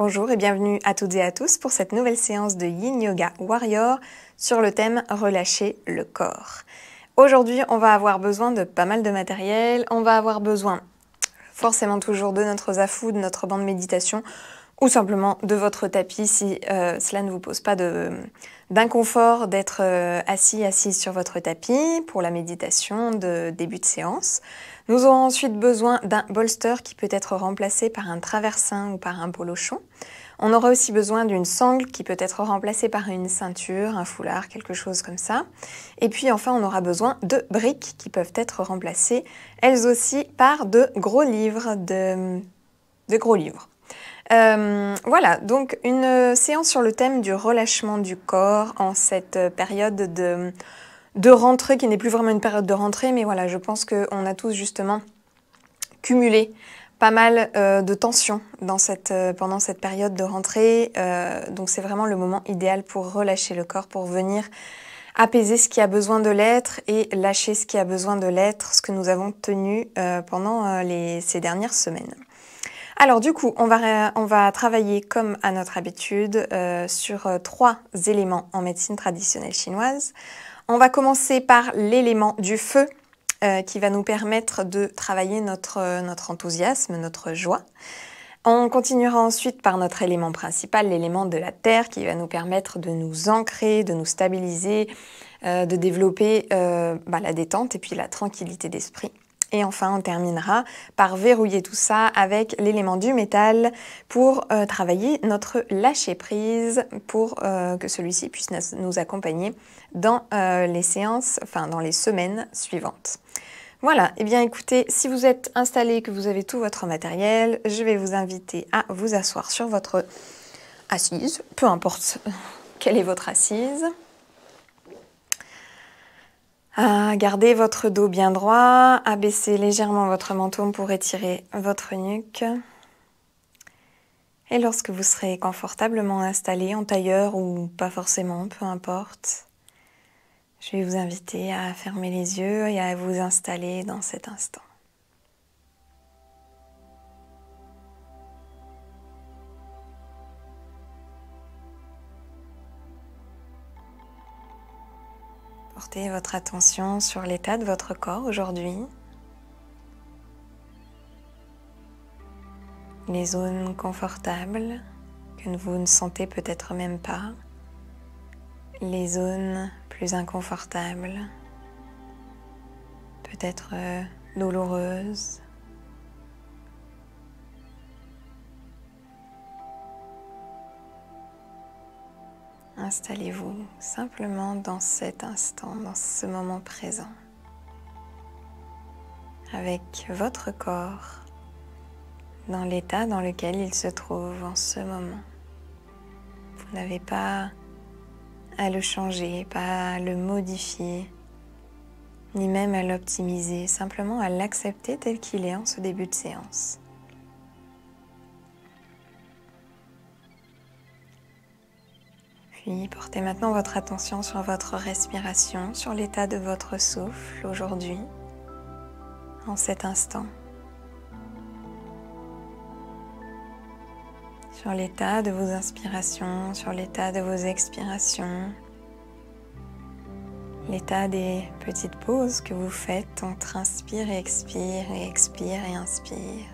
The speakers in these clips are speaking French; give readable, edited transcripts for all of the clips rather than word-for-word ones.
Bonjour et bienvenue à toutes et à tous pour cette nouvelle séance de Yin Yoga Warrior sur le thème Relâcher le corps. Aujourd'hui, on va avoir besoin de pas mal de matériel. On va avoir besoin forcément toujours de notre zafu, de notre banc de méditation ou simplement de votre tapis si cela ne vous pose pas d'inconfort d'être assise sur votre tapis pour la méditation de début de séance. Nous aurons ensuite besoin d'un bolster qui peut être remplacé par un traversin ou par un polochon. On aura aussi besoin d'une sangle qui peut être remplacée par une ceinture, un foulard, quelque chose comme ça. Et puis enfin, on aura besoin de briques qui peuvent être remplacées, elles aussi, par de gros livres. Voilà, donc une séance sur le thème du relâchement du corps en cette période de rentrée, qui n'est plus vraiment une période de rentrée, mais voilà, je pense qu'on a tous justement cumulé pas mal de tensions pendant cette période de rentrée. Donc c'est vraiment le moment idéal pour relâcher le corps, pour venir apaiser ce qui a besoin de l'être et lâcher ce qui a besoin de l'être, ce que nous avons tenu pendant ces dernières semaines. Alors du coup, on va travailler comme à notre habitude sur 3 éléments en médecine traditionnelle chinoise. On va commencer par l'élément du feu qui va nous permettre de travailler notre enthousiasme, notre joie. On continuera ensuite par notre élément principal, l'élément de la terre, qui va nous permettre de nous ancrer, de nous stabiliser, de développer la détente et puis la tranquillité d'esprit. Et enfin, on terminera par verrouiller tout ça avec l'élément du métal pour travailler notre lâcher-prise, pour que celui-ci puisse nous accompagner dans les séances, dans les semaines suivantes. Voilà, et bien écoutez, si vous êtes installé, que vous avez tout votre matériel, je vais vous inviter à vous asseoir sur votre assise, peu importe quelle est votre assise. À garder votre dos bien droit, abaisser légèrement votre menton pour étirer votre nuque. Et lorsque vous serez confortablement installé en tailleur ou pas forcément, peu importe, je vais vous inviter à fermer les yeux et à vous installer dans cet instant. Portez votre attention sur l'état de votre corps aujourd'hui. Les zones confortables que vous ne sentez peut-être même pas. Les zones plus inconfortables, peut-être douloureuses. Installez-vous simplement dans cet instant, dans ce moment présent, avec votre corps dans l'état dans lequel il se trouve en ce moment. Vous n'avez pas à le changer, pas à le modifier, ni même à l'optimiser, simplement à l'accepter tel qu'il est en ce début de séance. Puis portez maintenant votre attention sur votre respiration, sur l'état de votre souffle aujourd'hui, en cet instant. Sur l'état de vos inspirations, sur l'état de vos expirations, l'état des petites pauses que vous faites entre inspire et expire et inspire.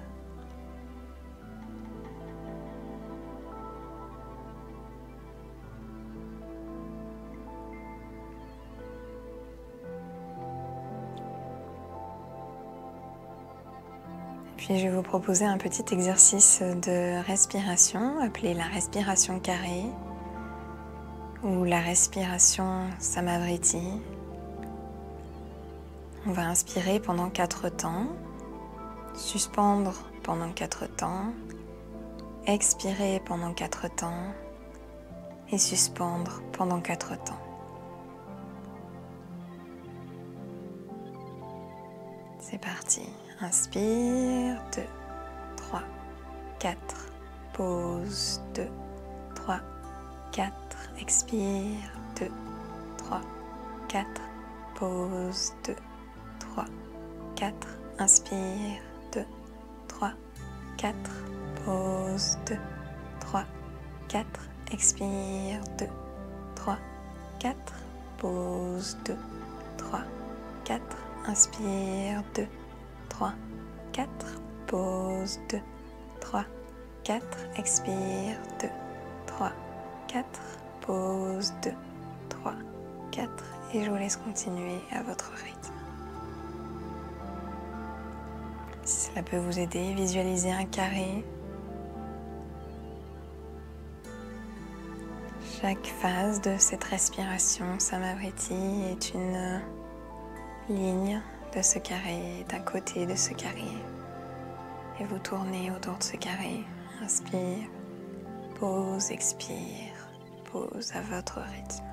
Puis je vais vous proposer un petit exercice de respiration appelé la respiration carrée ou la respiration Samavriti. On va inspirer pendant 4 temps, suspendre pendant 4 temps, expirer pendant 4 temps et suspendre pendant 4 temps. C'est parti. Inspire, 2, 3, 4, pause, 2, 3, 4, expire, 2, 3, 4, pause, 2, 3, 4, inspire, 2, 3, 4, pause, 2, 3, 4, expire, 2, 3, 4, pause, 2, 3, 4, inspire, 2, 3, 4, pause, 2, 3, 4, expire, 2, 3, 4, pause, 2, 3, 4, et je vous laisse continuer à votre rythme. Si cela peut vous aider, visualisez un carré. Chaque phase de cette respiration Samavriti est une ligne de ce carré, d'un côté de ce carré. Et vous tournez autour de ce carré. Inspire, pause, expire, pause à votre rythme.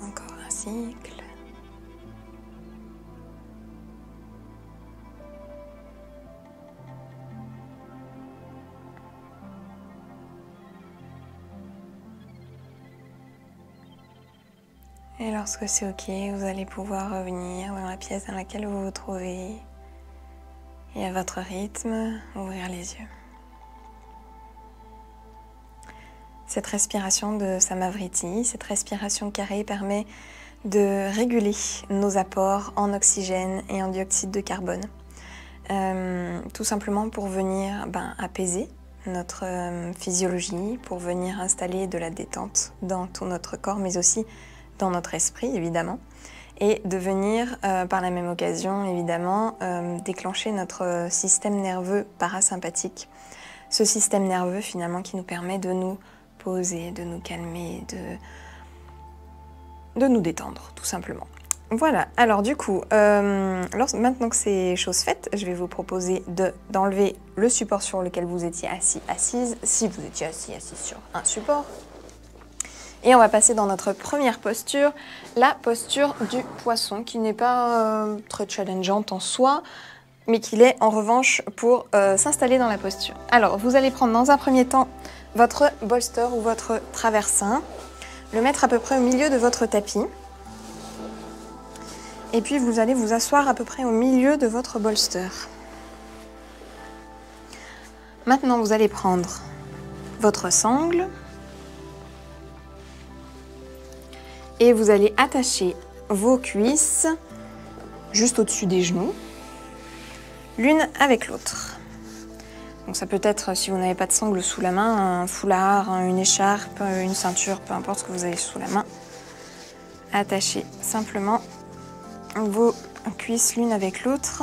Encore un cycle. Et lorsque c'est OK, vous allez pouvoir revenir dans la pièce dans laquelle vous vous trouvez et à votre rythme, ouvrir les yeux. Cette respiration de Samavriti, cette respiration carrée permet de réguler nos apports en oxygène et en dioxyde de carbone. Tout simplement pour venir apaiser notre physiologie, pour venir installer de la détente dans tout notre corps, mais aussi dans notre esprit, évidemment, et de venir, par la même occasion, évidemment, déclencher notre système nerveux parasympathique. Ce système nerveux, finalement, qui nous permet de nous poser, de nous calmer, de nous détendre, tout simplement. Voilà, alors du coup, maintenant que c'est chose faite, je vais vous proposer d'enlever le support sur lequel vous étiez assis, assise, si vous étiez assis sur un support. Et on va passer dans notre première posture, la posture du poisson, qui n'est pas très challengeante en soi, mais qui l'est en revanche pour s'installer dans la posture. Alors, vous allez prendre dans un premier temps votre bolster ou votre traversin, le mettre à peu près au milieu de votre tapis. Et puis vous allez vous asseoir à peu près au milieu de votre bolster. Maintenant, vous allez prendre votre sangle et vous allez attacher vos cuisses juste au-dessus des genoux, l'une avec l'autre. Donc ça peut être, si vous n'avez pas de sangle sous la main, un foulard, une écharpe, une ceinture, peu importe ce que vous avez sous la main. Attachez simplement vos cuisses l'une avec l'autre.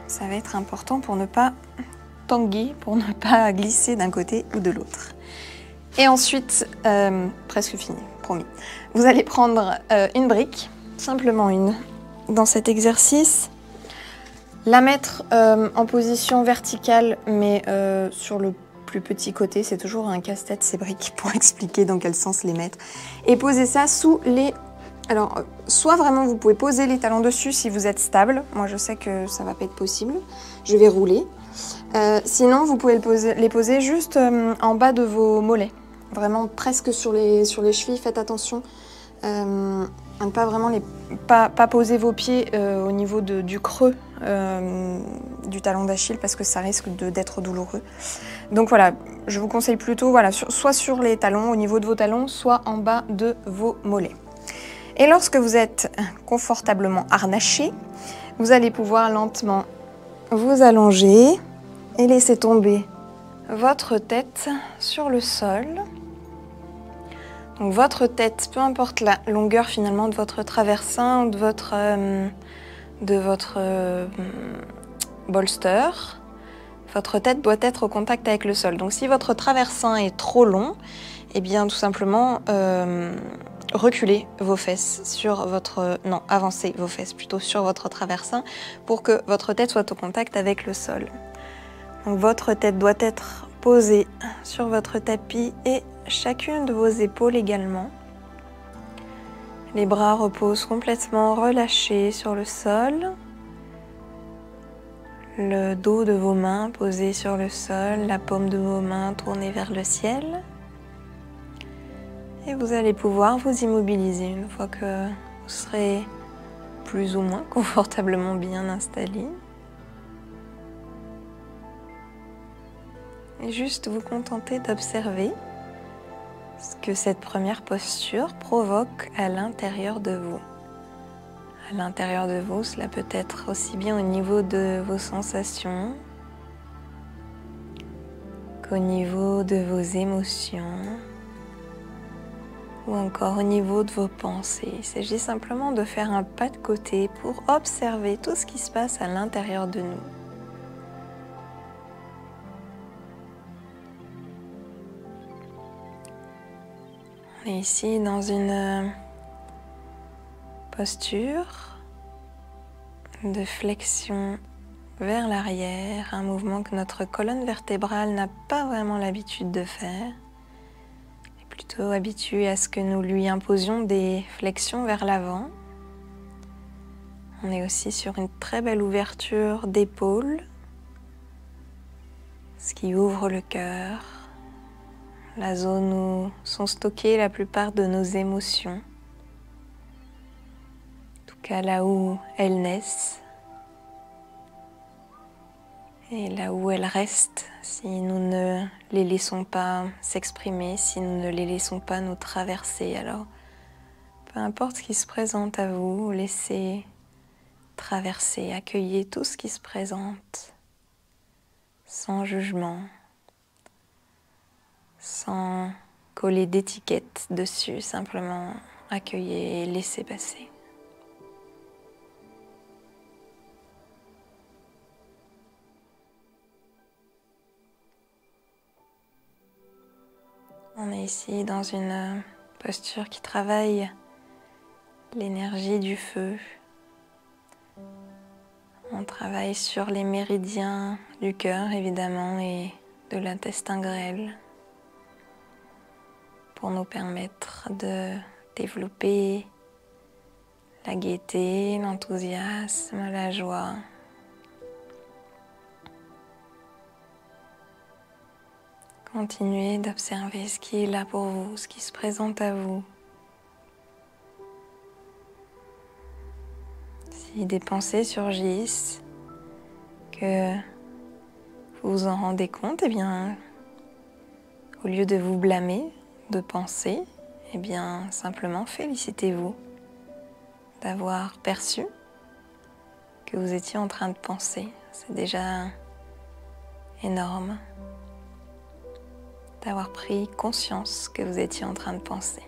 Ça va être important pour ne pas tanguer, pour ne pas glisser d'un côté ou de l'autre. Et ensuite, presque fini, promis. Vous allez prendre une brique, simplement une, dans cet exercice. La mettre en position verticale, mais sur le plus petit côté. C'est toujours un casse-tête ces briques pour expliquer dans quel sens les mettre. Et poser ça sous les... Alors, soit vraiment vous pouvez poser les talons dessus si vous êtes stable. Moi je sais que ça va pas être possible. Je vais rouler. Sinon vous pouvez les poser juste en bas de vos mollets. Vraiment presque sur les chevilles. Faites attention à ne pas vraiment pas poser vos pieds au niveau du creux du talon d'Achille parce que ça risque d'être douloureux. Donc voilà, je vous conseille plutôt voilà, soit sur les talons, au niveau de vos talons, soit en bas de vos mollets. Et lorsque vous êtes confortablement harnaché, vous allez pouvoir lentement vous allonger et laisser tomber votre tête sur le sol. Donc votre tête, peu importe la longueur finalement de votre traversin ou de de votre bolster, votre tête doit être au contact avec le sol. Donc si votre traversin est trop long, eh bien tout simplement reculez vos fesses sur votre... Non, avancez vos fesses plutôt sur votre traversin pour que votre tête soit au contact avec le sol. Donc votre tête doit être posée sur votre tapis et chacune de vos épaules également. Les bras reposent complètement relâchés sur le sol. Le dos de vos mains posé sur le sol, la paume de vos mains tournée vers le ciel. Et vous allez pouvoir vous immobiliser une fois que vous serez plus ou moins confortablement bien installé. Et juste vous contenter d'observer ce que cette première posture provoque à l'intérieur de vous. À l'intérieur de vous, cela peut être aussi bien au niveau de vos sensations qu'au niveau de vos émotions ou encore au niveau de vos pensées. Il s'agit simplement de faire un pas de côté pour observer tout ce qui se passe à l'intérieur de nous. On est ici dans une posture de flexion vers l'arrière, un mouvement que notre colonne vertébrale n'a pas vraiment l'habitude de faire. Elle est plutôt habituée à ce que nous lui imposions des flexions vers l'avant. On est aussi sur une très belle ouverture d'épaule, ce qui ouvre le cœur, la zone où sont stockées la plupart de nos émotions. Là où elles naissent et là où elles restent si nous ne les laissons pas s'exprimer, si nous ne les laissons pas nous traverser. Alors, peu importe ce qui se présente à vous, laissez traverser, accueillez tout ce qui se présente sans jugement, sans coller d'étiquette dessus, simplement accueillez et laissez passer. On est ici dans une posture qui travaille l'énergie du feu. On travaille sur les méridiens du cœur évidemment et de l'intestin grêle pour nous permettre de développer la gaieté, l'enthousiasme, la joie. Continuez d'observer ce qui est là pour vous, ce qui se présente à vous. Si des pensées surgissent, que vous vous en rendez compte, eh bien, au lieu de vous blâmer de penser, eh bien, simplement félicitez-vous d'avoir perçu que vous étiez en train de penser. C'est déjà énorme d'avoir pris conscience que vous étiez en train de penser.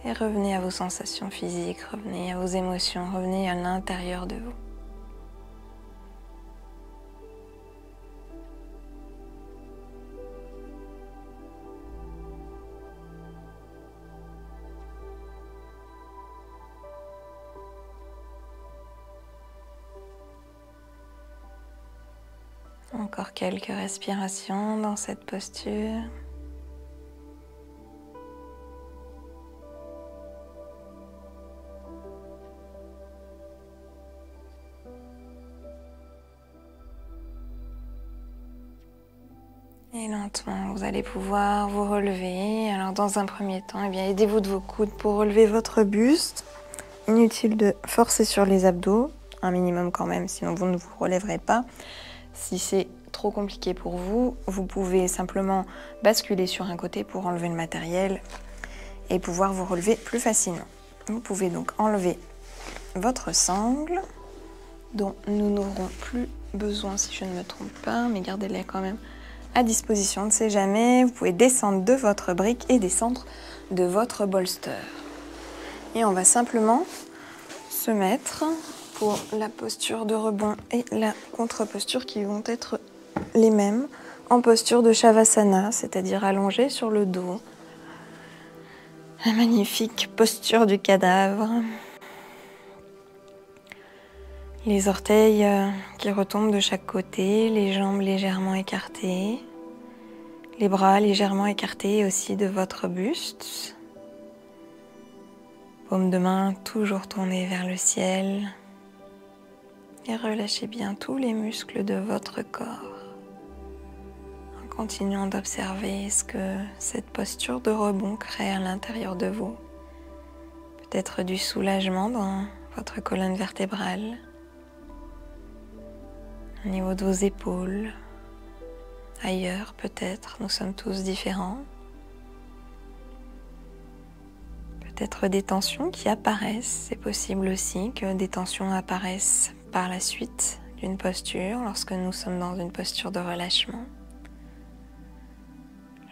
Et revenez à vos sensations physiques, revenez à vos émotions, revenez à l'intérieur de vous. Encore quelques respirations dans cette posture. Et lentement, vous allez pouvoir vous relever. Alors dans un premier temps, eh bien, aidez-vous de vos coudes pour relever votre buste. Inutile de forcer sur les abdos, un minimum quand même, sinon vous ne vous relèverez pas. Si c'est trop compliqué pour vous, vous pouvez simplement basculer sur un côté pour enlever le matériel et pouvoir vous relever plus facilement. Vous pouvez donc enlever votre sangle, dont nous n'aurons plus besoin si je ne me trompe pas, mais gardez-la quand même à disposition, on ne sait jamais. Vous pouvez descendre de votre brique et descendre de votre bolster. Et on va simplement se mettre pour la posture de rebond et la contre-posture qui vont être les mêmes en posture de Shavasana, c'est-à-dire allongé sur le dos. La magnifique posture du cadavre. Les orteils qui retombent de chaque côté, les jambes légèrement écartées, les bras légèrement écartés aussi de votre buste. Paume de main toujours tournée vers le ciel. Et relâchez bien tous les muscles de votre corps. En continuant d'observer ce que cette posture de rebond crée à l'intérieur de vous. Peut-être du soulagement dans votre colonne vertébrale. Au niveau de vos épaules, ailleurs peut-être, nous sommes tous différents. Peut-être des tensions qui apparaissent, c'est possible aussi que des tensions apparaissent par la suite d'une posture, lorsque nous sommes dans une posture de relâchement.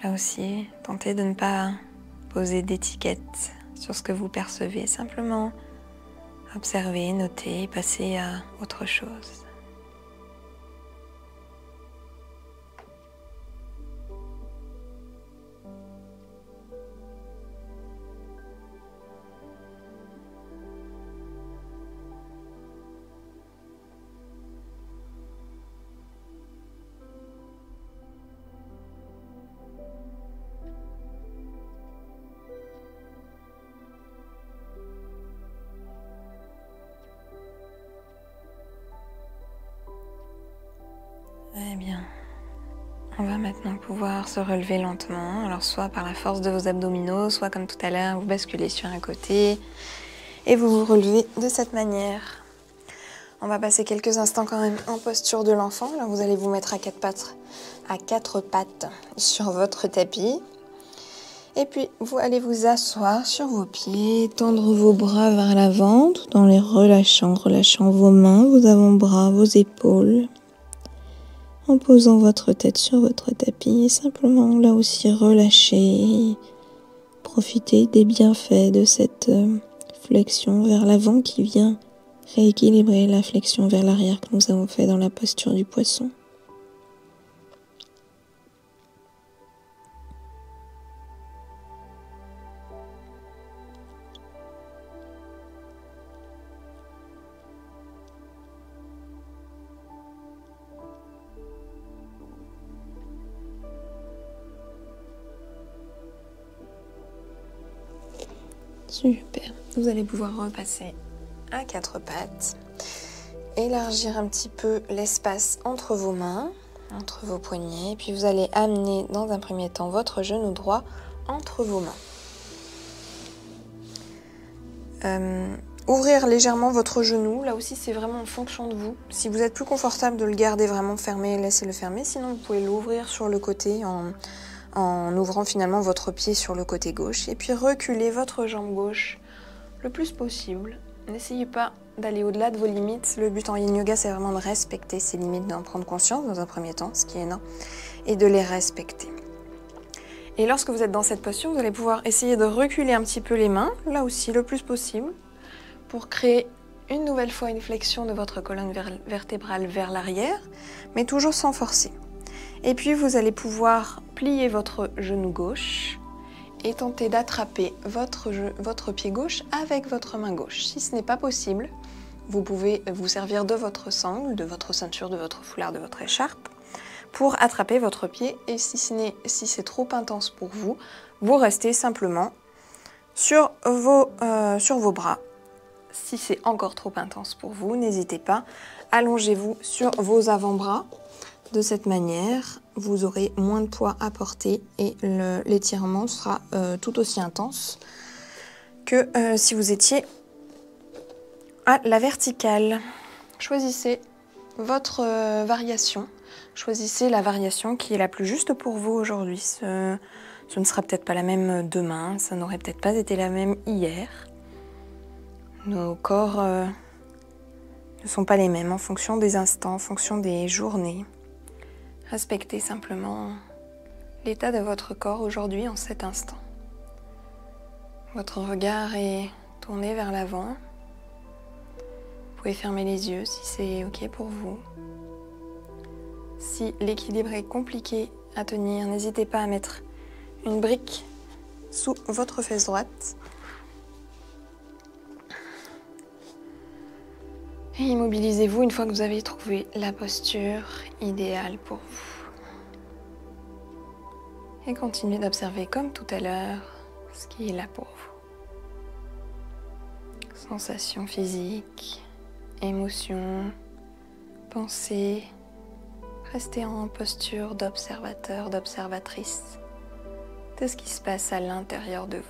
Là aussi, tentez de ne pas poser d'étiquette sur ce que vous percevez, simplement observer, noter, passer à autre chose. Très bien. On va maintenant pouvoir se relever lentement, alors soit par la force de vos abdominaux, soit comme tout à l'heure, vous basculez sur un côté et vous vous relevez de cette manière. On va passer quelques instants quand même en posture de l'enfant. Là, vous allez vous mettre à quatre pattes sur votre tapis. Et puis, vous allez vous asseoir sur vos pieds, tendre vos bras vers l'avant, tout en les relâchant vos mains, vos avant-bras, vos épaules. En posant votre tête sur votre tapis et simplement là aussi relâcher, profiter des bienfaits de cette flexion vers l'avant qui vient rééquilibrer la flexion vers l'arrière que nous avons fait dans la posture du poisson. Super. Vous allez pouvoir repasser à quatre pattes. Élargir un petit peu l'espace entre vos mains, entre vos poignets. Puis vous allez amener dans un premier temps votre genou droit entre vos mains. Ouvrir légèrement votre genou. Là aussi, c'est vraiment en fonction de vous. Si vous êtes plus confortable de le garder vraiment fermé, laissez-le fermer. Sinon, vous pouvez l'ouvrir sur le côté en ouvrant finalement votre pied sur le côté gauche et puis reculez votre jambe gauche le plus possible. N'essayez pas d'aller au-delà de vos limites. Le but en yin yoga, c'est vraiment de respecter ces limites, d'en prendre conscience dans un premier temps, ce qui est énorme, et de les respecter. Et lorsque vous êtes dans cette posture, vous allez pouvoir essayer de reculer un petit peu les mains, là aussi le plus possible, pour créer une nouvelle fois une flexion de votre colonne vertébrale vers l'arrière, mais toujours sans forcer. Et puis vous allez pouvoir plier votre genou gauche et tenter d'attraper votre pied gauche avec votre main gauche. Si ce n'est pas possible, vous pouvez vous servir de votre sangle, de votre ceinture, de votre foulard, de votre écharpe pour attraper votre pied. Et si c'est trop intense pour vous, vous restez simplement sur vos bras. Si c'est encore trop intense pour vous, n'hésitez pas, allongez-vous sur vos avant-bras. De cette manière, vous aurez moins de poids à porter et l'étirement sera tout aussi intense que si vous étiez à la verticale. Choisissez votre variation. Choisissez la variation qui est la plus juste pour vous aujourd'hui. Ce ne sera peut-être pas la même demain, ça n'aurait peut-être pas été la même hier. Nos corps ne sont pas les mêmes en fonction des instants, en fonction des journées. Respectez simplement l'état de votre corps aujourd'hui en cet instant. Votre regard est tourné vers l'avant. Vous pouvez fermer les yeux si c'est OK pour vous. Si l'équilibre est compliqué à tenir, n'hésitez pas à mettre une brique sous votre fesse droite. Et immobilisez-vous une fois que vous avez trouvé la posture idéale pour vous. Et continuez d'observer comme tout à l'heure ce qui est là pour vous. Sensations physiques, émotions, pensées. Restez en posture d'observateur, d'observatrice de ce qui se passe à l'intérieur de vous.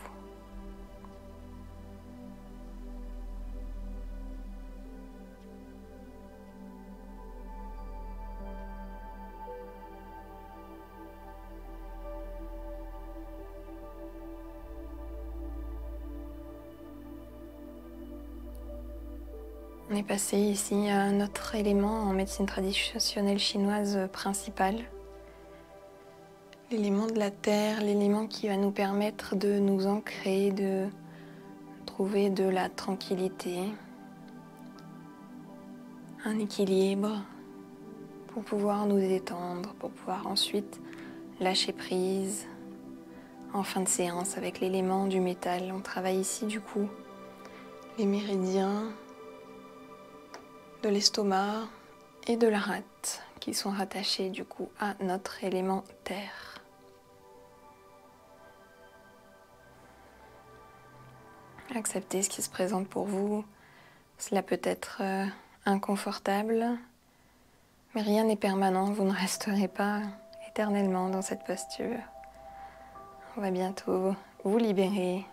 On est passé ici à notre élément en médecine traditionnelle chinoise principal. L'élément de la terre, l'élément qui va nous permettre de nous ancrer, de trouver de la tranquillité, un équilibre pour pouvoir nous détendre, pour pouvoir ensuite lâcher prise. En fin de séance avec l'élément du métal, on travaille ici du coup les méridiens de l'estomac et de la rate qui sont rattachés du coup à notre élément terre. Acceptez ce qui se présente pour vous. Cela peut être inconfortable, mais rien n'est permanent. Vous ne resterez pas éternellement dans cette posture. On va bientôt vous libérer.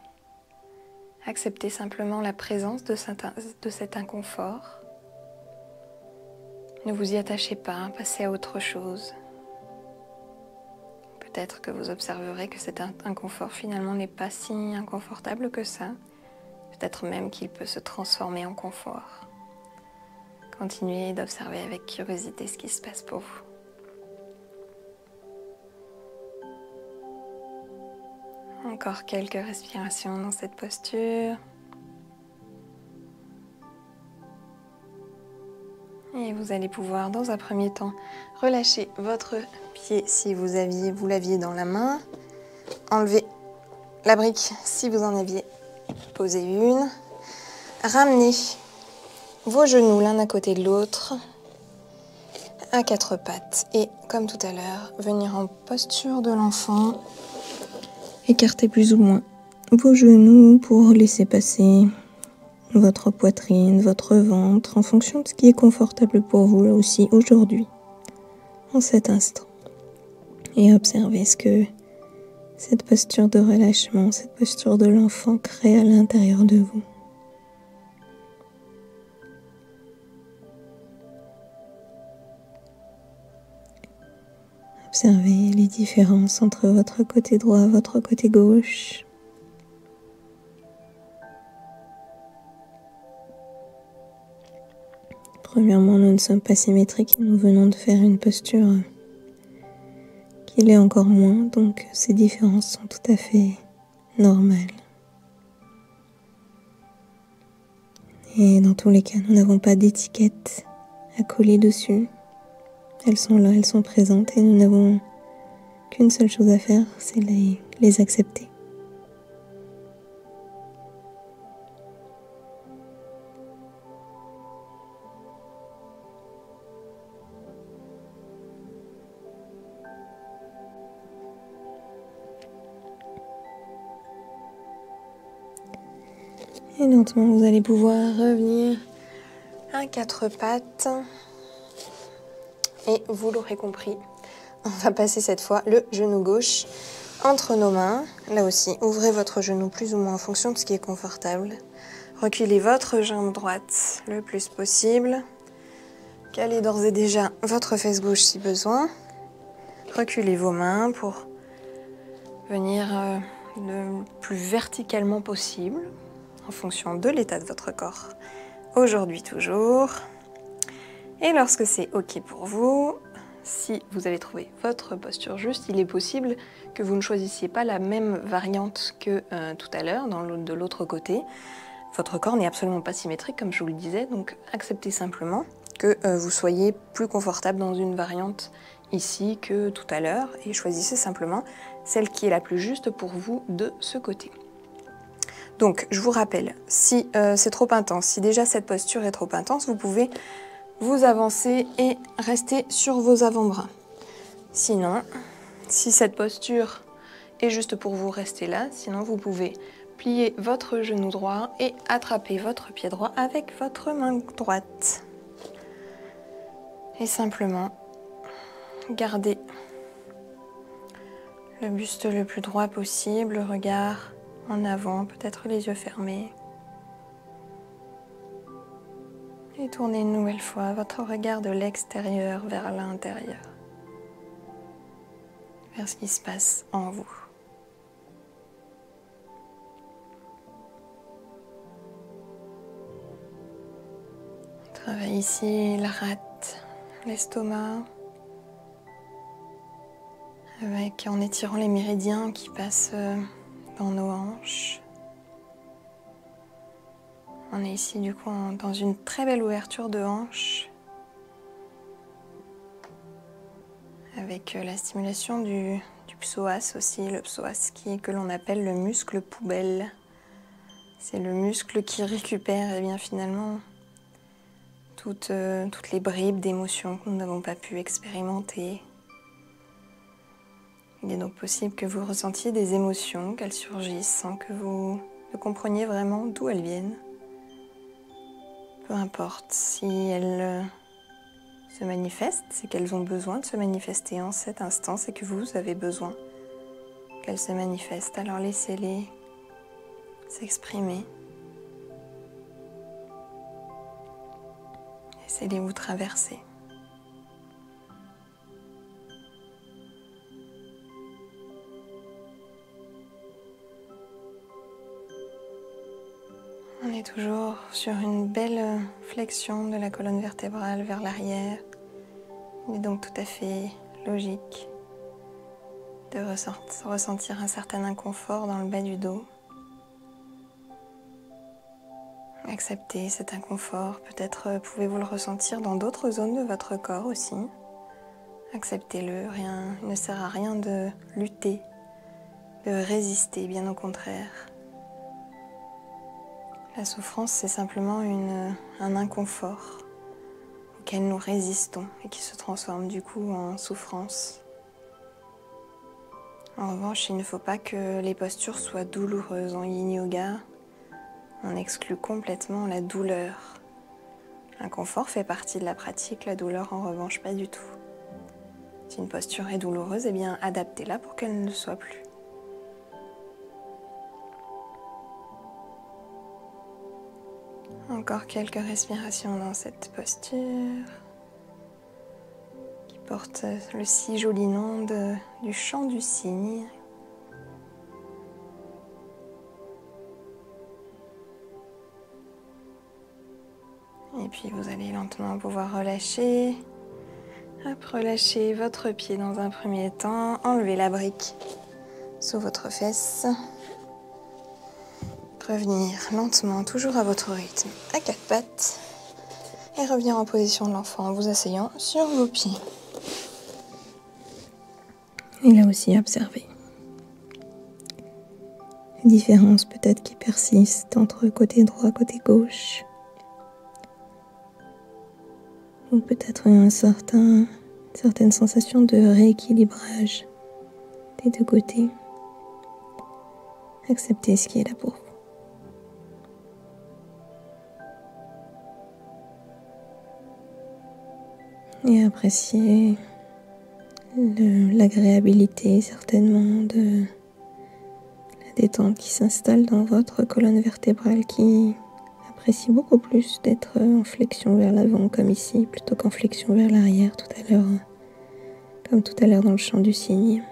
Acceptez simplement la présence de cet inconfort. Ne vous y attachez pas, passez à autre chose. Peut-être que vous observerez que cet inconfort finalement n'est pas si inconfortable que ça. Peut-être même qu'il peut se transformer en confort. Continuez d'observer avec curiosité ce qui se passe pour vous. Encore quelques respirations dans cette posture. Et vous allez pouvoir, dans un premier temps, relâcher votre pied si vous l'aviez dans la main. Enlevez la brique si vous en aviez posé une. Ramenez vos genoux l'un à côté de l'autre, à quatre pattes. Et comme tout à l'heure, venir en posture de l'enfant. Écartez plus ou moins vos genoux pour laisser passer votre poitrine, votre ventre, en fonction de ce qui est confortable pour vous là aussi aujourd'hui, en cet instant. Et observez ce que cette posture de relâchement, cette posture de l'enfant crée à l'intérieur de vous. Observez les différences entre votre côté droit et votre côté gauche. Premièrement, nous ne sommes pas symétriques, nous venons de faire une posture qui l'est encore moins, donc ces différences sont tout à fait normales. Et dans tous les cas, nous n'avons pas d'étiquette à coller dessus. Elles sont là, elles sont présentes et nous n'avons qu'une seule chose à faire, c'est les accepter. Et lentement, vous allez pouvoir revenir à quatre pattes. Et vous l'aurez compris, on va passer cette fois le genou gauche entre nos mains. Là aussi, ouvrez votre genou plus ou moins en fonction de ce qui est confortable. Reculez votre jambe droite le plus possible. Calez d'ores et déjà votre fesse gauche si besoin. Reculez vos mains pour venir le plus verticalement possible en fonction de l'état de votre corps. Aujourd'hui toujours. Et lorsque c'est OK pour vous, si vous avez trouvé votre posture juste, il est possible que vous ne choisissiez pas la même variante que tout à l'heure, de l'autre côté. votre corps n'est absolument pas symétrique, comme je vous le disais, donc acceptez simplement que vous soyez plus confortable dans une variante ici que tout à l'heure, et choisissez simplement celle qui est la plus juste pour vous de ce côté. Donc, je vous rappelle, si c'est trop intense, si déjà cette posture est trop intense, vous pouvez vous avancer et rester sur vos avant-bras. Sinon, si cette posture est juste pour vous, rester là. Sinon, vous pouvez plier votre genou droit et attraper votre pied droit avec votre main droite. Et simplement, gardez le buste le plus droit possible, le regard en avant, peut-être les yeux fermés. Et tournez une nouvelle fois votre regard de l'extérieur vers l'intérieur, vers ce qui se passe en vous. On travaille ici la rate, l'estomac, en étirant les méridiens qui passent dans nos hanches. On est ici du coup dans une très belle ouverture de hanche avec la stimulation du psoas aussi, le psoas que l'on appelle le muscle poubelle. C'est le muscle qui récupère bien finalement toutes les bribes d'émotions que nous n'avons pas pu expérimenter. Il est donc possible que vous ressentiez des émotions, qu'elles surgissent sans que vous ne compreniez vraiment d'où elles viennent. Peu importe si elles se manifestent, c'est qu'elles ont besoin de se manifester en cet instant, c'est que vous avez besoin qu'elles se manifestent. Alors laissez-les s'exprimer. Laissez-les vous traverser. On est toujours sur une belle flexion de la colonne vertébrale vers l'arrière. Il est donc tout à fait logique de ressentir un certain inconfort dans le bas du dos. Acceptez cet inconfort. Peut-être pouvez-vous le ressentir dans d'autres zones de votre corps aussi. Acceptez-le. Il ne sert à rien de lutter, de résister, bien au contraire. La souffrance, c'est simplement un inconfort auquel nous résistons et qui se transforme du coup en souffrance. En revanche, il ne faut pas que les postures soient douloureuses. En yin yoga, on exclut complètement la douleur. L'inconfort fait partie de la pratique, la douleur en revanche pas du tout. Si une posture est douloureuse, eh bien adaptez-la pour qu'elle ne le soit plus. Encore quelques respirations dans cette posture qui porte le si joli nom du chant du cygne. Et puis vous allez lentement pouvoir relâcher. Hop, relâchez votre pied dans un premier temps. Enlevez la brique sous votre fesse. Revenir lentement, toujours à votre rythme, à quatre pattes. Et revenir en position de l'enfant en vous asseyant sur vos pieds. Et là aussi, observez les différences peut-être qui persistent entre côté droit, côté gauche. Ou peut-être une certaine sensation de rééquilibrage des deux côtés. Acceptez ce qui est là pour vous. Et appréciez l'agréabilité certainement de la détente qui s'installe dans votre colonne vertébrale qui apprécie beaucoup plus d'être en flexion vers l'avant comme ici plutôt qu'en flexion vers l'arrière tout à l'heure, comme tout à l'heure dans le chant du cygne.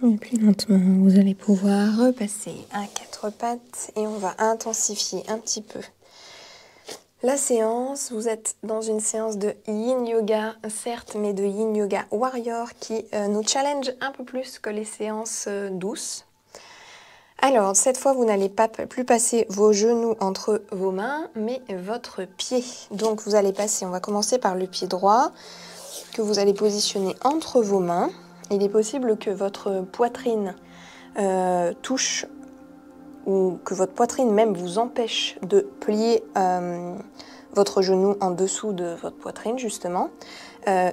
Et puis lentement, vous allez pouvoir repasser à quatre quatre pattes et on va intensifier un petit peu la séance. Vous êtes dans une séance de Yin Yoga, certes, mais de Yin Yoga Warrior qui nous challenge un peu plus que les séances douces. Alors, cette fois, vous n'allez pas plus passer vos genoux entre vos mains, mais votre pied. Donc, vous allez passer, on va commencer par le pied droit, que vous allez positionner entre vos mains. Il est possible que votre poitrine touche, ou que votre poitrine même vous empêche de plier votre genou en dessous de votre poitrine, justement.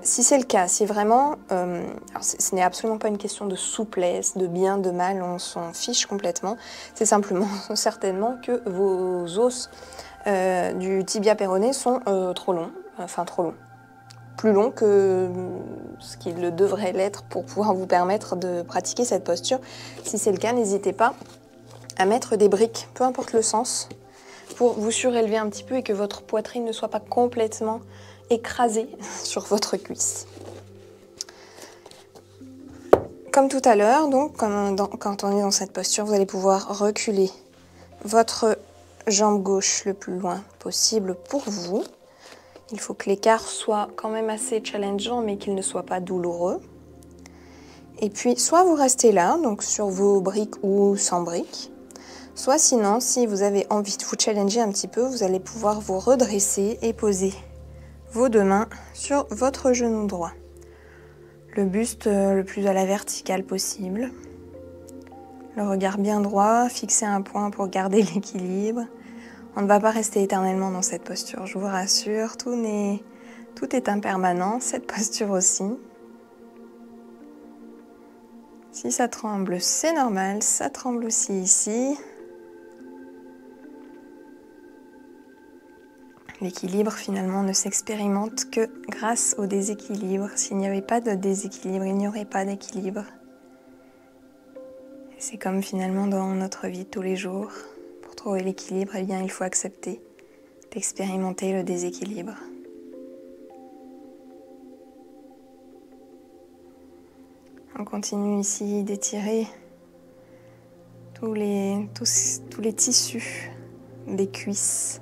Si c'est le cas, si vraiment, alors ce n'est absolument pas une question de souplesse, de bien, de mal, on s'en fiche complètement. C'est simplement, certainement, que vos os du tibia péroné sont trop longs, plus longs que ce qu'il devrait l'être pour pouvoir vous permettre de pratiquer cette posture. Si c'est le cas, n'hésitez pas à mettre des briques, peu importe le sens, pour vous surélever un petit peu et que votre poitrine ne soit pas complètement écrasée sur votre cuisse. Comme tout à l'heure, donc, quand on est dans cette posture, vous allez pouvoir reculer votre jambe gauche le plus loin possible pour vous. Il faut que l'écart soit quand même assez challengeant, mais qu'il ne soit pas douloureux. Et puis, soit vous restez là, donc sur vos briques ou sans briques, soit sinon, si vous avez envie de vous challenger un petit peu, vous allez pouvoir vous redresser et poser vos deux mains sur votre genou droit. Le buste le plus à la verticale possible. Le regard bien droit, fixer un point pour garder l'équilibre. On ne va pas rester éternellement dans cette posture, je vous rassure. Tout est impermanent, cette posture aussi. Si ça tremble, c'est normal, ça tremble aussi ici. L'équilibre, finalement, ne s'expérimente que grâce au déséquilibre. S'il n'y avait pas de déséquilibre, il n'y aurait pas d'équilibre. C'est comme finalement dans notre vie de tous les jours. Pour trouver l'équilibre, eh bien, il faut accepter d'expérimenter le déséquilibre. On continue ici d'étirer tous les tissus des cuisses,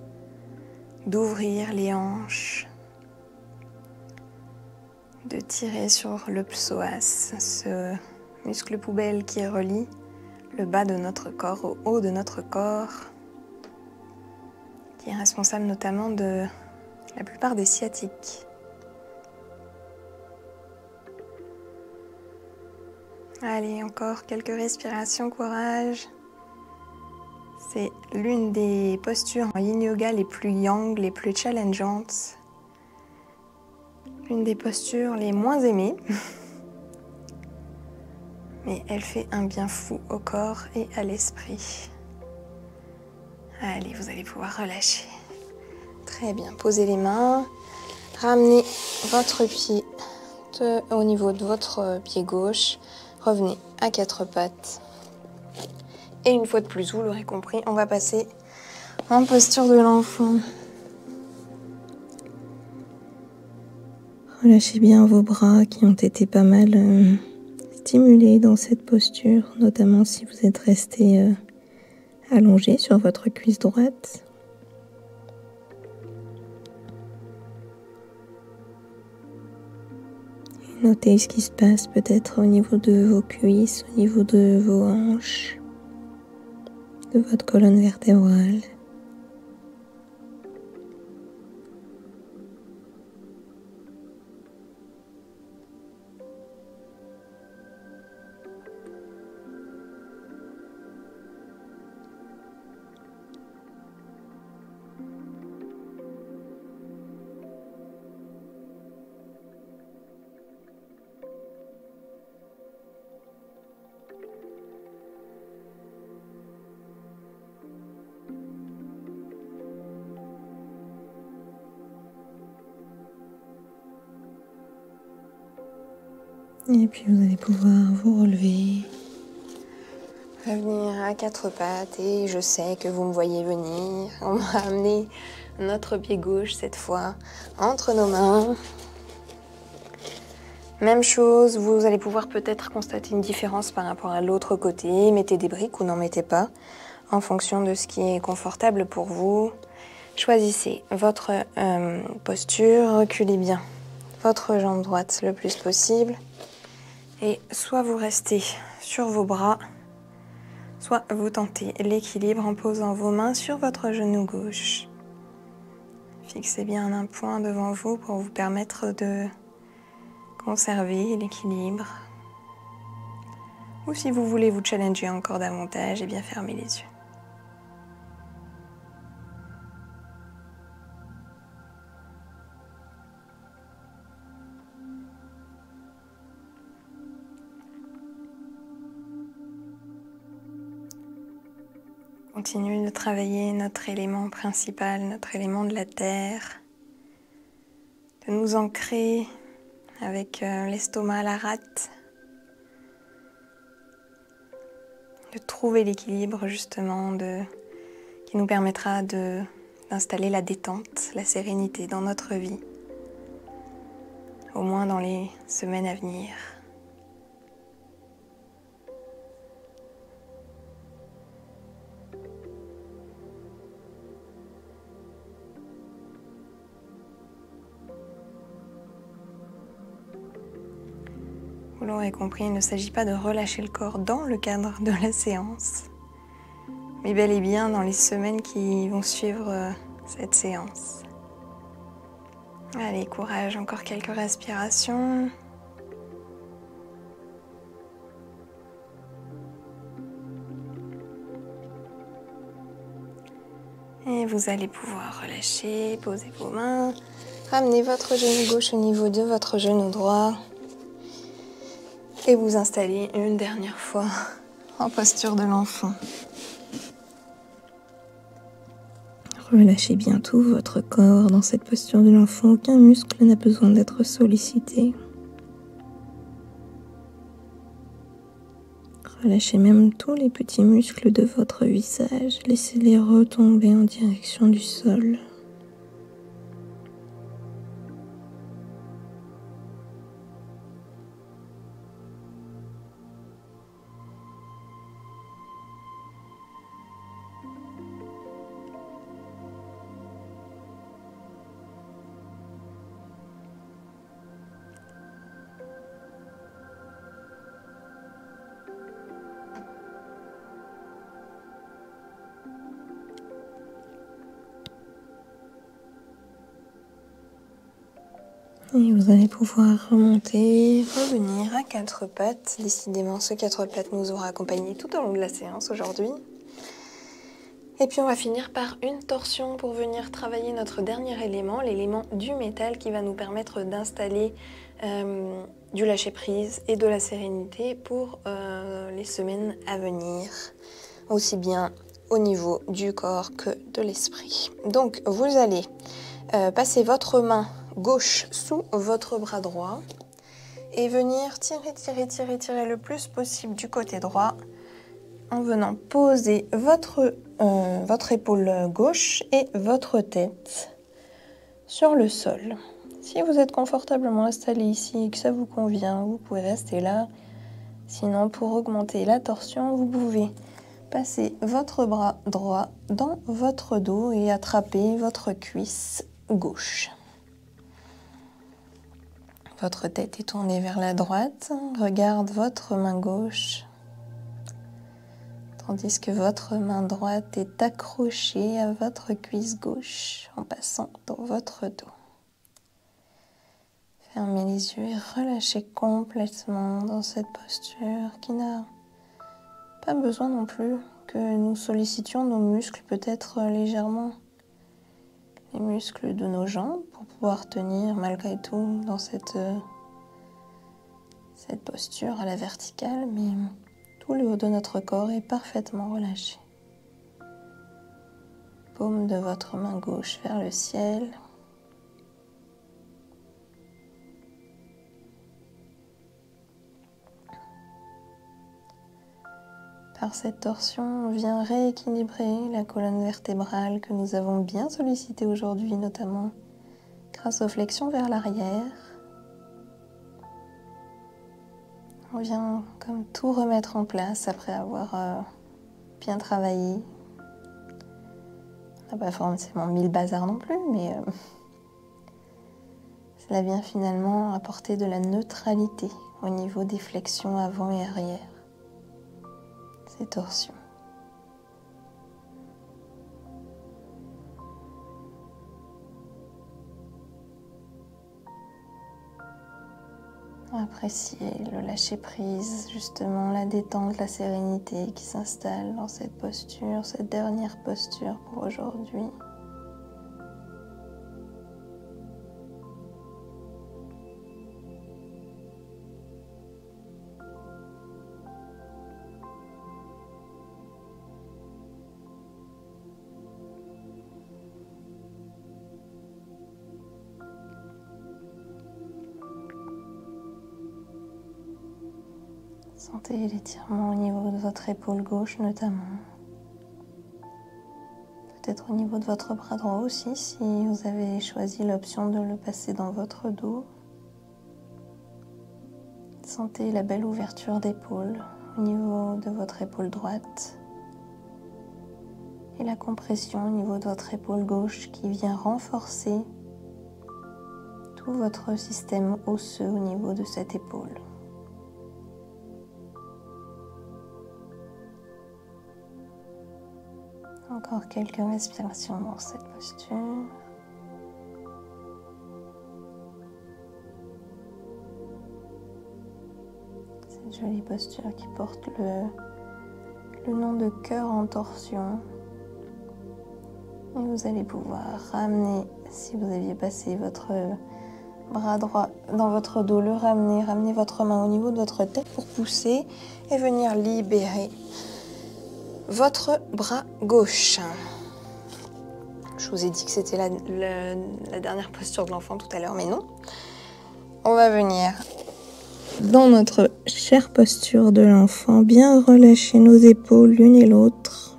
d'ouvrir les hanches, de tirer sur le psoas, ce muscle poubelle qui relie le bas de notre corps au haut de notre corps, qui est responsable notamment de la plupart des sciatiques. Allez, encore quelques respirations, courage. C'est l'une des postures en yin yoga les plus yang, les plus challengeantes. L'une des postures les moins aimées. Mais elle fait un bien fou au corps et à l'esprit. Allez, vous allez pouvoir relâcher. Très bien, posez les mains. Ramenez votre pied au niveau de votre pied gauche. Revenez à quatre pattes. Et une fois de plus, vous l'aurez compris, on va passer en posture de l'enfant. Relâchez bien vos bras qui ont été pas mal stimulés dans cette posture, notamment si vous êtes resté allongé sur votre cuisse droite. Notez ce qui se passe peut-être au niveau de vos cuisses, au niveau de vos hanches, de votre colonne vertébrale. Et puis vous allez pouvoir vous relever, revenir à quatre pattes et je sais que vous me voyez venir. On va amener notre pied gauche cette fois entre nos mains. Même chose, vous allez pouvoir peut-être constater une différence par rapport à l'autre côté. Mettez des briques ou n'en mettez pas. en fonction de ce qui est confortable pour vous. Choisissez votre posture, reculez bien votre jambe droite le plus possible et soit vous restez sur vos bras, soit vous tentez l'équilibre en posant vos mains sur votre genou gauche. Fixez bien un point devant vous pour vous permettre de conserver l'équilibre. Ou si vous voulez vous challenger encore davantage, et bien fermez les yeux. Continuez de travailler notre élément principal, notre élément de la terre, de nous ancrer avec l'estomac à la rate, de trouver l'équilibre justement qui nous permettra d'installer la détente, la sérénité dans notre vie, au moins dans les semaines à venir. Vous l'aurez compris, il ne s'agit pas de relâcher le corps dans le cadre de la séance, mais bel et bien dans les semaines qui vont suivre cette séance. Allez, courage, encore quelques respirations. Et vous allez pouvoir relâcher, poser vos mains, ramener votre genou gauche au niveau de votre genou droit. Et vous installer une dernière fois en posture de l'enfant. Relâchez bien tout votre corps dans cette posture de l'enfant. Aucun muscle n'a besoin d'être sollicité. Relâchez même tous les petits muscles de votre visage. Laissez-les retomber en direction du sol. Et vous allez pouvoir remonter, revenir à quatre pattes. Décidément, ce quatre pattes nous aura accompagnés tout au long de la séance aujourd'hui. Et puis on va finir par une torsion pour venir travailler notre dernier élément, l'élément du métal qui va nous permettre d'installer du lâcher-prise et de la sérénité pour les semaines à venir, aussi bien au niveau du corps que de l'esprit. Donc vous allez passer votre main gauche sous votre bras droit et venir tirer le plus possible du côté droit en venant poser votre épaule gauche et votre tête sur le sol. Si vous êtes confortablement installé ici et que ça vous convient, vous pouvez rester là. Sinon, pour augmenter la torsion, vous pouvez passer votre bras droit dans votre dos et attraper votre cuisse gauche. Votre tête est tournée vers la droite, regarde votre main gauche, tandis que votre main droite est accrochée à votre cuisse gauche en passant dans votre dos. Fermez les yeux et relâchez complètement dans cette posture qui n'a pas besoin non plus que nous sollicitions nos muscles, peut-être légèrement les muscles de nos jambes pour pouvoir tenir malgré tout dans cette posture à la verticale, mais tout le haut de notre corps est parfaitement relâché. Paume de votre main gauche vers le ciel. Par cette torsion, on vient rééquilibrer la colonne vertébrale que nous avons bien sollicitée aujourd'hui, notamment grâce aux flexions vers l'arrière. On vient comme tout remettre en place après avoir bien travaillé n'a pas forcément mis le bazar non plus, mais cela vient finalement apporter de la neutralité au niveau des flexions avant et arrière, ces torsions. Appréciez le lâcher-prise, justement la détente, la sérénité qui s'installe dans cette posture, cette dernière posture pour aujourd'hui. Sentez l'étirement au niveau de votre épaule gauche notamment. Peut-être au niveau de votre bras droit aussi si vous avez choisi l'option de le passer dans votre dos. Sentez la belle ouverture d'épaule au niveau de votre épaule droite et la compression au niveau de votre épaule gauche qui vient renforcer tout votre système osseux au niveau de cette épaule. Encore quelques respirations dans cette posture. Cette jolie posture qui porte le nom de cœur en torsion. Et vous allez pouvoir ramener, si vous aviez passé votre bras droit dans votre dos, le ramener votre main au niveau de votre tête pour pousser et venir libérer votre bras gauche. Je vous ai dit que c'était la dernière posture de l'enfant tout à l'heure, mais non. On va venir dans notre chère posture de l'enfant, bien relâcher nos épaules l'une et l'autre.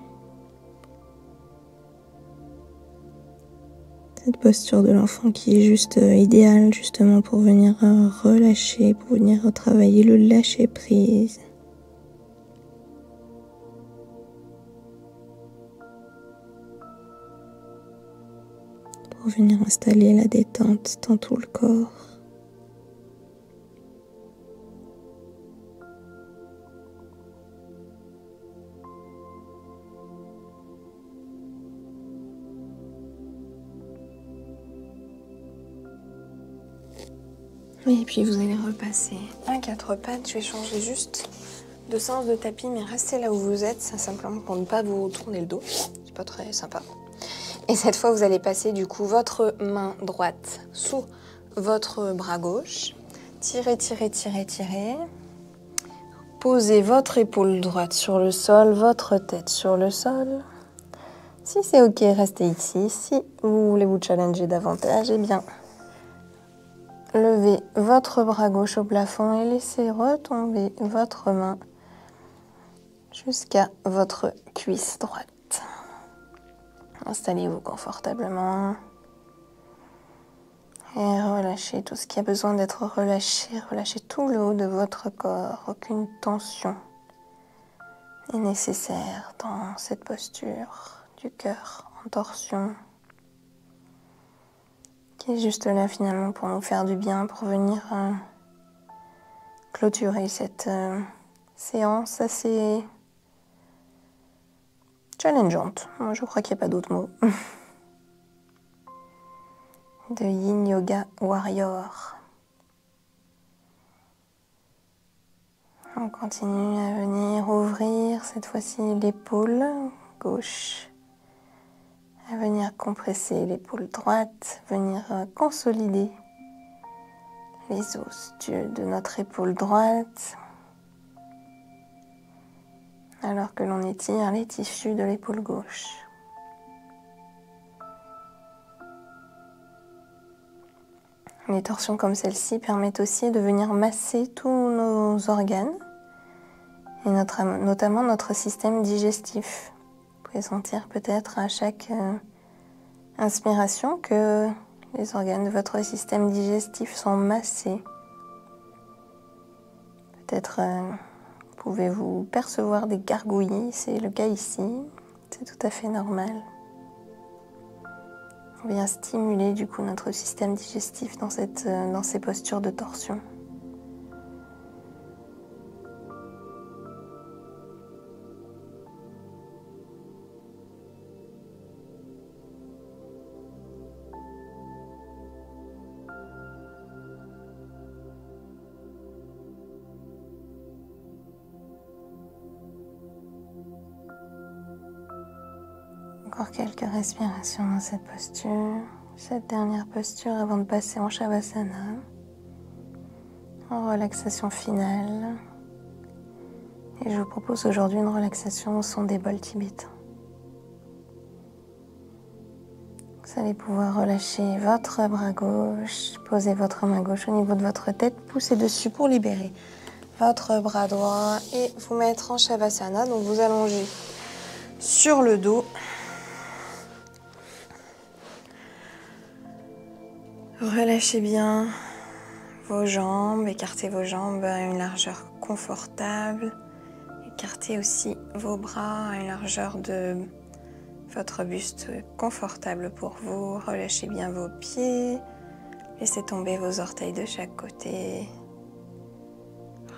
Cette posture de l'enfant qui est juste idéale justement pour venir relâcher, pour venir travailler le lâcher prise. Pour venir installer la détente dans tout le corps. Et puis vous allez repasser à 4 pattes. Je vais changer juste de sens de tapis, mais restez là où vous êtes, ça simplement pour ne pas vous tourner le dos. C'est pas très sympa. Et cette fois, vous allez passer du coup votre main droite sous votre bras gauche. Tirez, tirez, tirez, tirez. Posez votre épaule droite sur le sol, votre tête sur le sol. Si c'est ok, restez ici. Si vous voulez vous challenger davantage, eh bien, levez votre bras gauche au plafond et laissez retomber votre main jusqu'à votre cuisse droite. Installez-vous confortablement et relâchez tout ce qui a besoin d'être relâché. Relâchez tout le haut de votre corps. Aucune tension est nécessaire dans cette posture du cœur en torsion qui est juste là finalement pour nous faire du bien, pour venir clôturer cette séance assez challengeante. Moi, je crois qu'il n'y a pas d'autre mot. De Yin Yoga Warrior. On continue à venir ouvrir cette fois-ci l'épaule gauche, à venir compresser l'épaule droite, venir consolider les os de notre épaule droite, alors que l'on étire les tissus de l'épaule gauche. Les torsions comme celle-ci permettent aussi de venir masser tous nos organes, et notamment notre système digestif. Vous pouvez sentir peut-être à chaque inspiration que les organes de votre système digestif sont massés. Peut-être pouvez-vous percevoir des gargouillis, c'est le cas ici, c'est tout à fait normal. On vient stimuler du coup notre système digestif dans ces postures de torsion. Encore quelques respirations dans cette posture. Cette dernière posture avant de passer en Shavasana, en relaxation finale. Et je vous propose aujourd'hui une relaxation au son des bols tibétains. Vous allez pouvoir relâcher votre bras gauche, poser votre main gauche au niveau de votre tête, pousser dessus pour libérer votre bras droit et vous mettre en Shavasana. Donc vous allongez sur le dos. Relâchez bien vos jambes, écartez vos jambes à une largeur confortable. Écartez aussi vos bras à une largeur de votre buste confortable pour vous. Relâchez bien vos pieds. Laissez tomber vos orteils de chaque côté.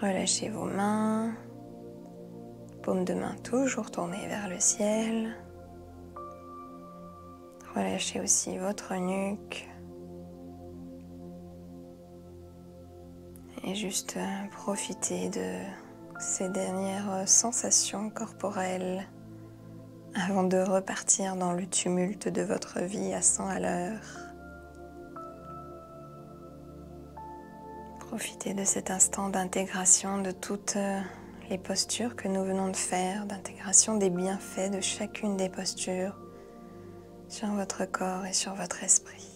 Relâchez vos mains. Paume de main toujours tournée vers le ciel. Relâchez aussi votre nuque. Et juste profitez de ces dernières sensations corporelles avant de repartir dans le tumulte de votre vie à 100 à l'heure. Profitez de cet instant d'intégration de toutes les postures que nous venons de faire, d'intégration des bienfaits de chacune des postures sur votre corps et sur votre esprit.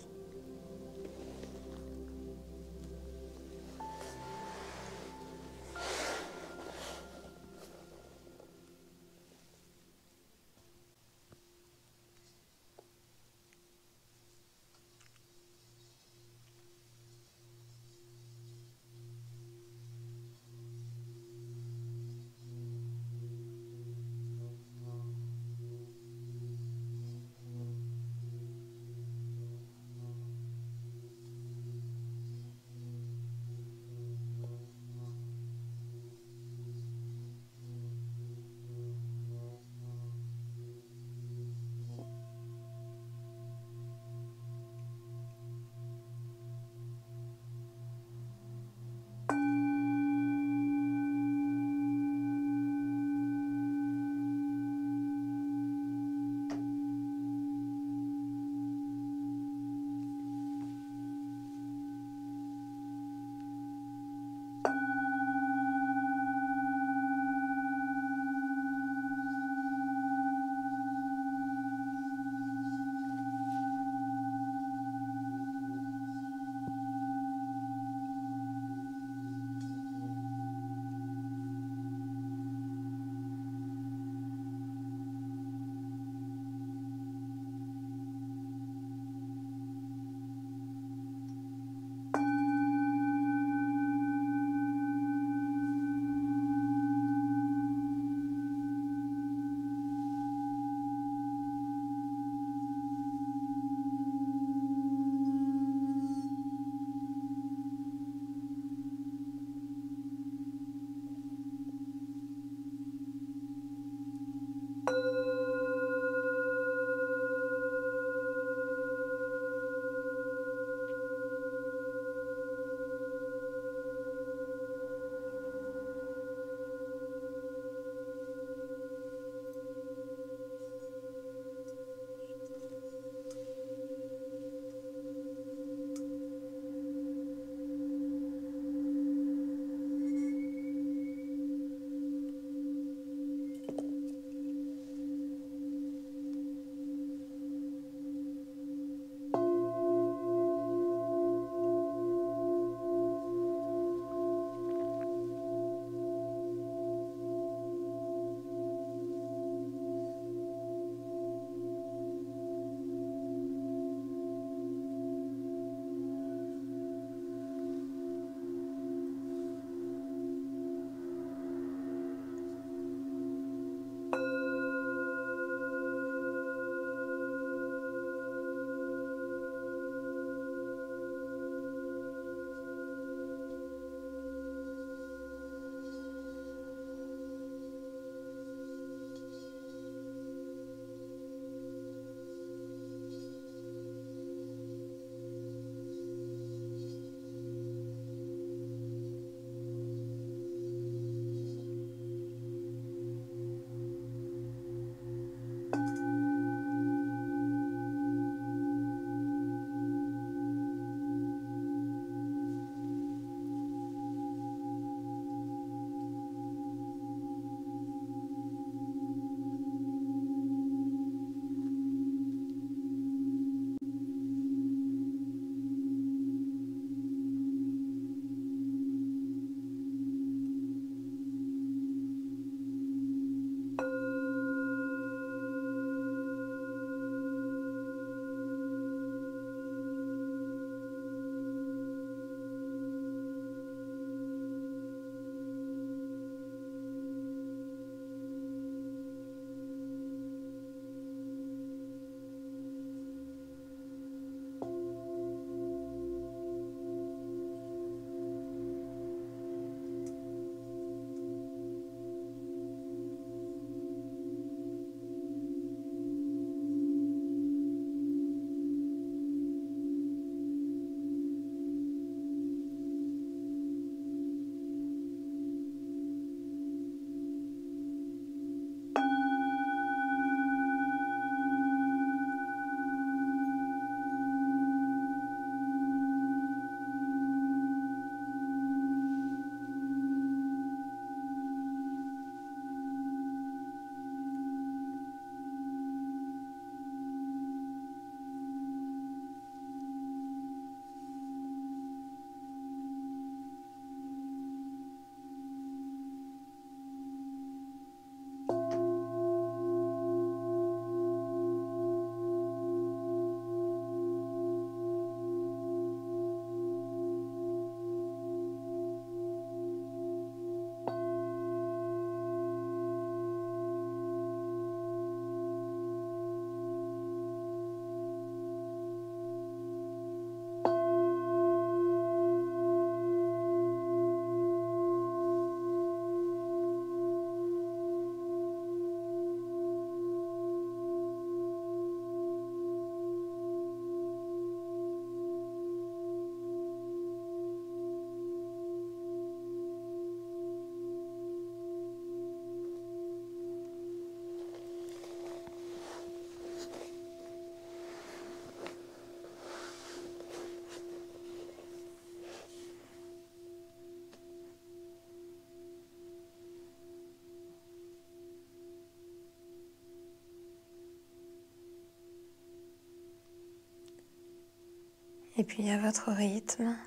Et puis à votre rythme,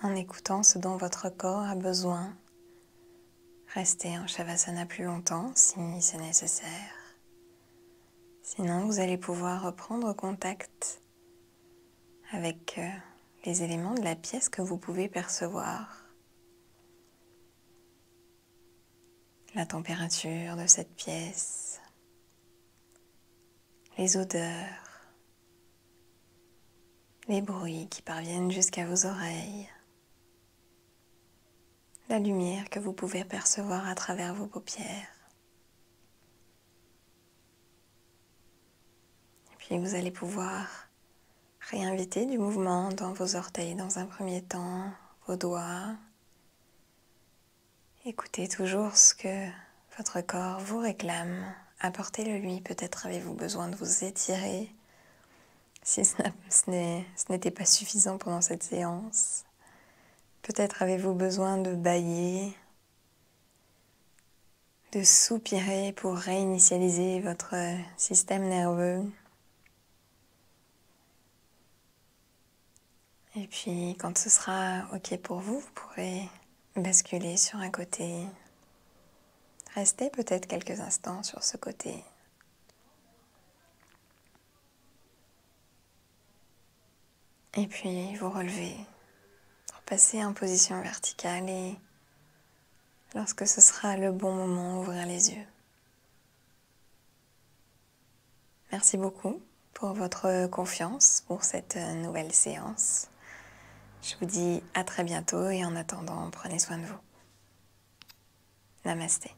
en écoutant ce dont votre corps a besoin, restez en Shavasana plus longtemps si c'est nécessaire. Sinon, vous allez pouvoir reprendre contact avec les éléments de la pièce que vous pouvez percevoir. La température de cette pièce, les odeurs, les bruits qui parviennent jusqu'à vos oreilles, la lumière que vous pouvez percevoir à travers vos paupières. Et puis vous allez pouvoir réinviter du mouvement dans vos orteils dans un premier temps, vos doigts. Écoutez toujours ce que votre corps vous réclame. Apportez-le lui, peut-être avez-vous besoin de vous étirer si ce n'était pas suffisant pendant cette séance. Peut-être avez-vous besoin de bâiller, de soupirer pour réinitialiser votre système nerveux. Et puis, quand ce sera OK pour vous, vous pourrez basculer sur un côté. Restez peut-être quelques instants sur ce côté. Et puis, vous relevez, repasser en position verticale et, lorsque ce sera le bon moment, ouvrir les yeux. Merci beaucoup pour votre confiance pour cette nouvelle séance. Je vous dis à très bientôt et en attendant, prenez soin de vous. Namasté.